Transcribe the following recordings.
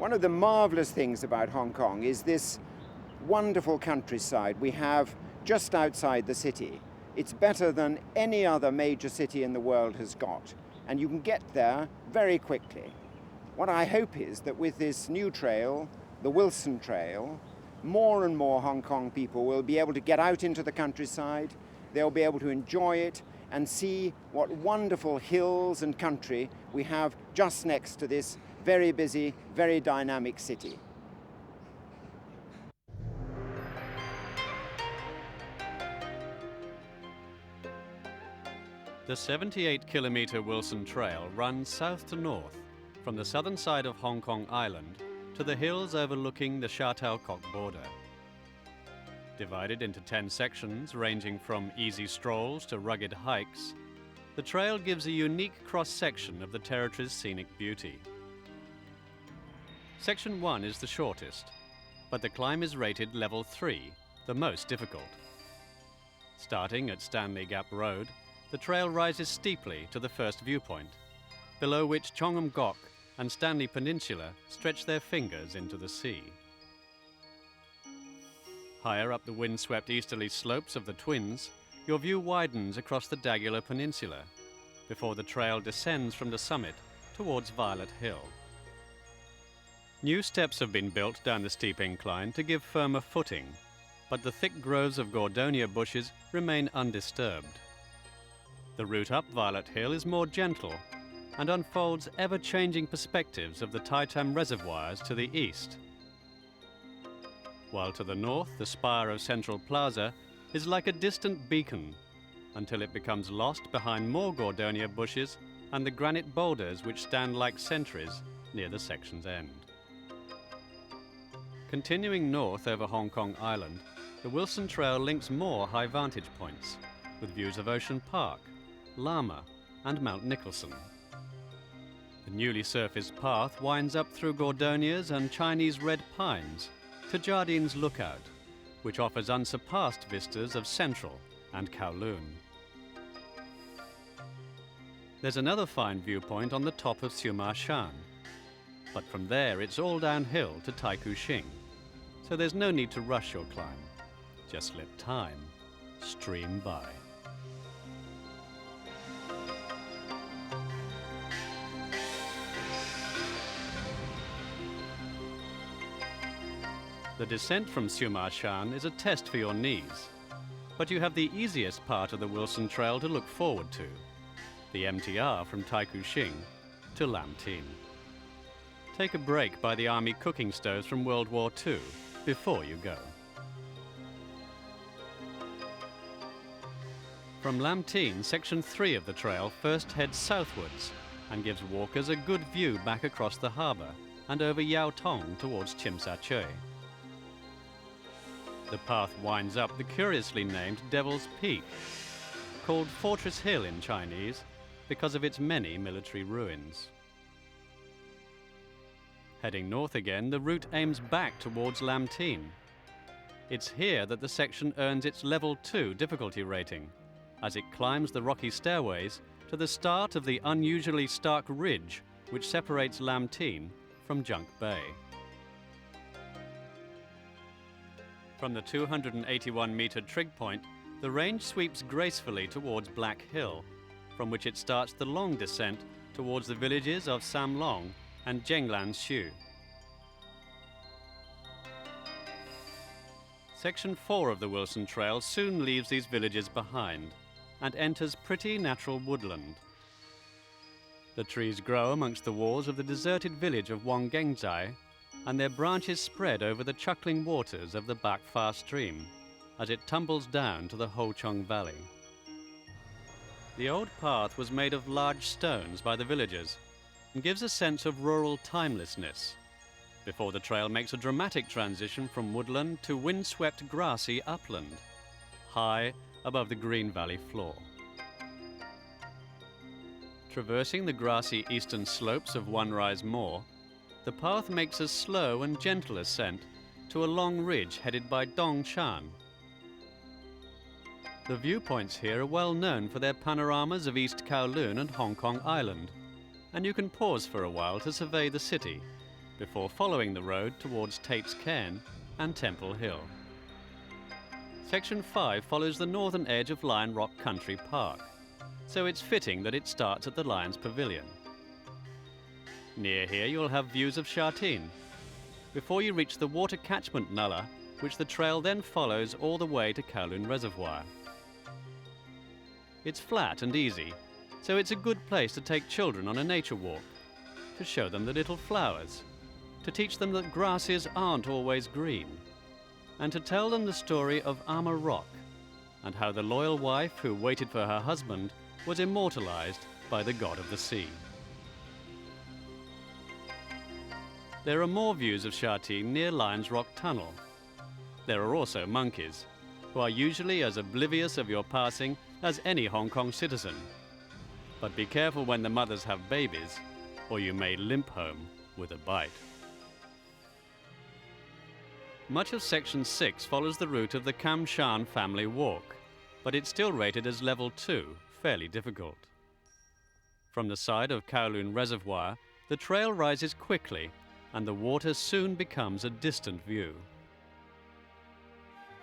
One of the marvelous things about Hong Kong is this wonderful countryside we have just outside the city. It's better than any other major city in the world has got, and you can get there very quickly. What I hope is that with this new trail, the Wilson Trail, more and more Hong Kong people will be able to get out into the countryside, they'll be able to enjoy it and see what wonderful hills and country we have just next to this very busy, very dynamic city. The 78-kilometre Wilson Trail runs south to north from the southern side of Hong Kong Island to the hills overlooking the Sha Tau Kok border. Divided into 10 sections ranging from easy strolls to rugged hikes, the trail gives a unique cross-section of the territory's scenic beauty. Section 1 is the shortest, but the climb is rated level 3, the most difficult. Starting at Stanley Gap Road, the trail rises steeply to the first viewpoint, below which Chongham Gok and Stanley Peninsula stretch their fingers into the sea. Higher up the windswept easterly slopes of the Twins, your view widens across the Dagular Peninsula, before the trail descends from the summit towards Violet Hill. New steps have been built down the steep incline to give firmer footing, but the thick groves of Gordonia bushes remain undisturbed. The route up Violet Hill is more gentle and unfolds ever-changing perspectives of the Tai Tam reservoirs to the east, while to the north the spire of Central Plaza is like a distant beacon until it becomes lost behind more Gordonia bushes and the granite boulders which stand like sentries near the section's end. Continuing north over Hong Kong Island, the Wilson Trail links more high vantage points with views of Ocean Park, Lama and Mount Nicholson. The newly surfaced path winds up through Gordonias and Chinese red pines to Jardine's Lookout, which offers unsurpassed vistas of Central and Kowloon. There's another fine viewpoint on the top of Siu Shan, but from there it's all downhill to Tai Kau Shing, so there's no need to rush your climb. Just let time stream by. The descent from Siu Shan is a test for your knees, but you have the easiest part of the Wilson Trail to look forward to, the MTR from Tai Kau Shing to Lam Tin. Take a break by the army cooking stoves from World War II before you go. From Lam Tin, section 3 of the trail first heads southwards and gives walkers a good view back across the harbour and over Yau Tong towards Tsim Sha Tsui. The path winds up the curiously named Devil's Peak, called Fortress Hill in Chinese because of its many military ruins. Heading north again, the route aims back towards Lam Tin. It's here that the section earns its level 2 difficulty rating, as it climbs the rocky stairways to the start of the unusually stark ridge which separates Lam Tin from Junk Bay. From the 281-metre trig point, the range sweeps gracefully towards Black Hill, from which it starts the long descent towards the villages of Sam Long and Zhenglan Shu. Section 4 of the Wilson Trail soon leaves these villages behind and enters pretty natural woodland. The trees grow amongst the walls of the deserted village of Wonggengzai, and their branches spread over the chuckling waters of the Bak Fa stream as it tumbles down to the Ho Chung Valley. The old path was made of large stones by the villagers and gives a sense of rural timelessness, before the trail makes a dramatic transition from woodland to windswept grassy upland, high above the green valley floor. Traversing the grassy eastern slopes of One Rise Moor, the path makes a slow and gentle ascent to a long ridge headed by Dong Shan. The viewpoints here are well known for their panoramas of East Kowloon and Hong Kong Island, and you can pause for a while to survey the city before following the road towards Tate's Cairn and Temple Hill. Section 5 follows the northern edge of Lion Rock Country Park, so it's fitting that it starts at the Lions Pavilion. Near here you'll have views of Sha Tin, before you reach the water catchment nullah, which the trail then follows all the way to Kowloon Reservoir. It's flat and easy, so it's a good place to take children on a nature walk, to show them the little flowers, to teach them that grasses aren't always green, and to tell them the story of Ama Rock and how the loyal wife who waited for her husband was immortalized by the god of the sea. There are more views of Sha Tin near Lions Rock Tunnel. There are also monkeys, who are usually as oblivious of your passing as any Hong Kong citizen. But be careful when the mothers have babies, or you may limp home with a bite. Much of Section 6 follows the route of the Kam Shan Family Walk, but it's still rated as Level 2, fairly difficult. From the side of Kowloon Reservoir, the trail rises quickly, and the water soon becomes a distant view.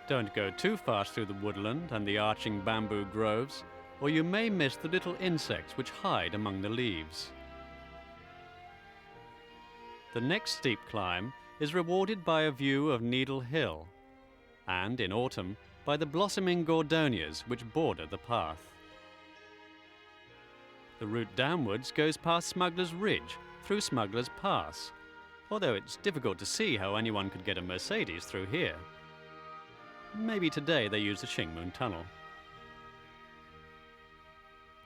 Don't go too fast through the woodland and the arching bamboo groves, or you may miss the little insects which hide among the leaves. The next steep climb is rewarded by a view of Needle Hill, and in autumn by the blossoming gordonias which border the path. The route downwards goes past Smuggler's Ridge through Smuggler's Pass, although it's difficult to see how anyone could get a Mercedes through here. Maybe today they use the Shingmun Tunnel.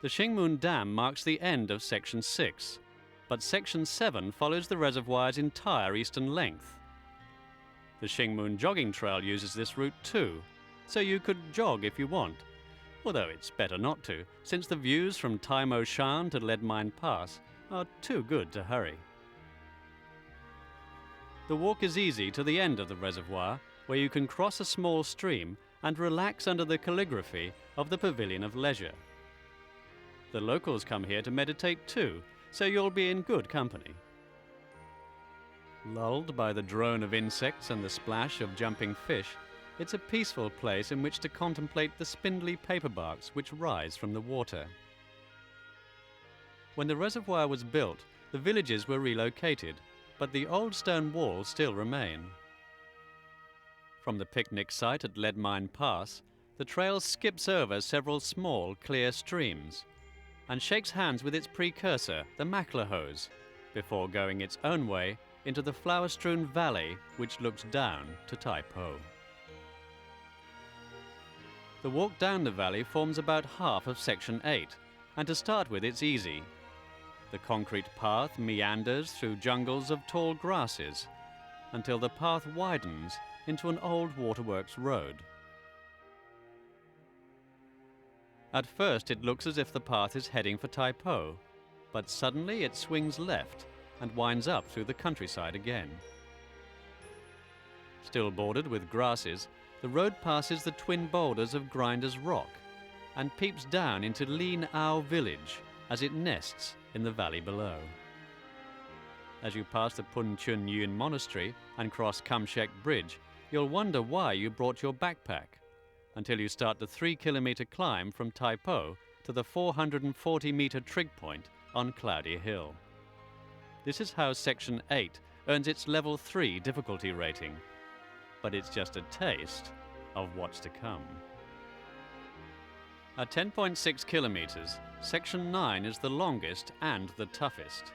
The Shingmun Dam marks the end of Section 6, but Section 7 follows the reservoir's entire eastern length. The Shingmun Jogging Trail uses this route too, so you could jog if you want, although it's better not to, since the views from Tai Mo Shan to Lead Mine Pass are too good to hurry. The walk is easy to the end of the reservoir, where you can cross a small stream and relax under the calligraphy of the Pavilion of Leisure. The locals come here to meditate too, so you'll be in good company. Lulled by the drone of insects and the splash of jumping fish, it's a peaceful place in which to contemplate the spindly paperbarks which rise from the water. When the reservoir was built, the villages were relocated, but the old stone walls still remain. From the picnic site at Lead Mine Pass, the trail skips over several small, clear streams and shakes hands with its precursor, the Maclehose, before going its own way into the flower-strewn valley which looks down to Tai Po. The walk down the valley forms about half of Section 8, and to start with it's easy. The concrete path meanders through jungles of tall grasses until the path widens into an old waterworks road. At first it looks as if the path is heading for Tai Po, but suddenly it swings left and winds up through the countryside again. Still bordered with grasses, the road passes the twin boulders of Grinder's Rock and peeps down into Lin Ao village as it nests in the valley below. As you pass the Pun Chun Yun Monastery and cross Kam Shek Bridge, you'll wonder why you brought your backpack, until you start the 3-kilometre climb from Tai Po to the 440-metre trig point on Cloudy Hill. This is how Section 8 earns its Level 3 difficulty rating, but it's just a taste of what's to come. At 10.6 kilometres, Section 9 is the longest and the toughest.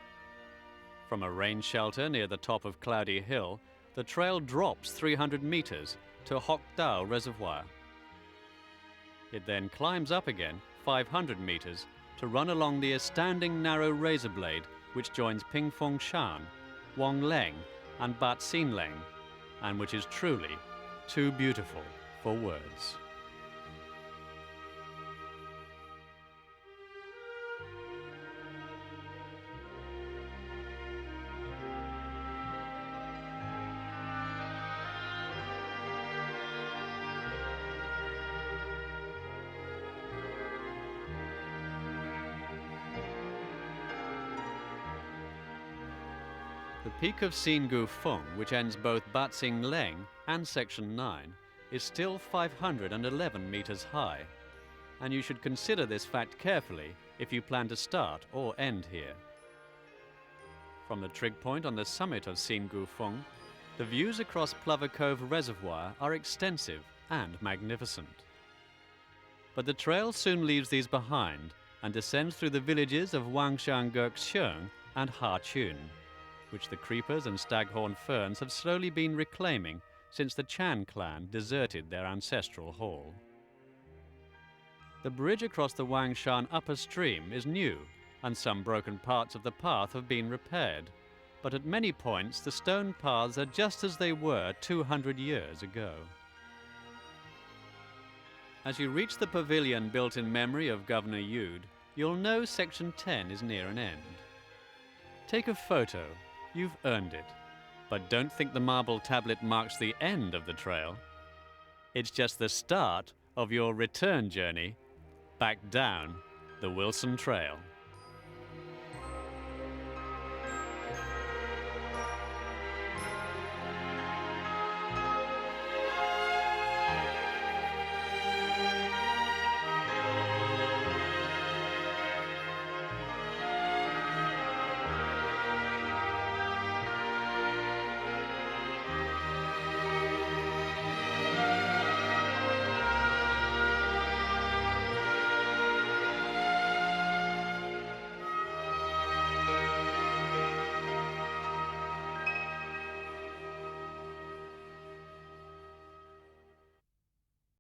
From a rain shelter near the top of Cloudy Hill, the trail drops 300 metres to Hoc Dao Reservoir. It then climbs up again 500 metres to run along the astounding narrow razor blade which joins Ping Fong Shan, Wong Leng and Bat Sin Leng, and which is truly too beautiful for words. The peak of Sin Gu Feng, which ends both Bat Sing Leng and Section 9, is still 511 meters high, and you should consider this fact carefully if you plan to start or end here. From the trig point on the summit of Sin Gu Feng, the views across Plover Cove Reservoir are extensive and magnificent. But the trail soon leaves these behind and descends through the villages of Wangshan Gerxiong and Ha Chun, which the creepers and staghorn ferns have slowly been reclaiming since the Chan clan deserted their ancestral hall. The bridge across the Wangshan upper stream is new, and some broken parts of the path have been repaired, but at many points the stone paths are just as they were 200 years ago. As you reach the pavilion built in memory of Governor Yude, you'll know Section 10 is near an end. Take a photo. You've earned it. But don't think the marble tablet marks the end of the trail. It's just the start of your return journey back down the Wilson Trail.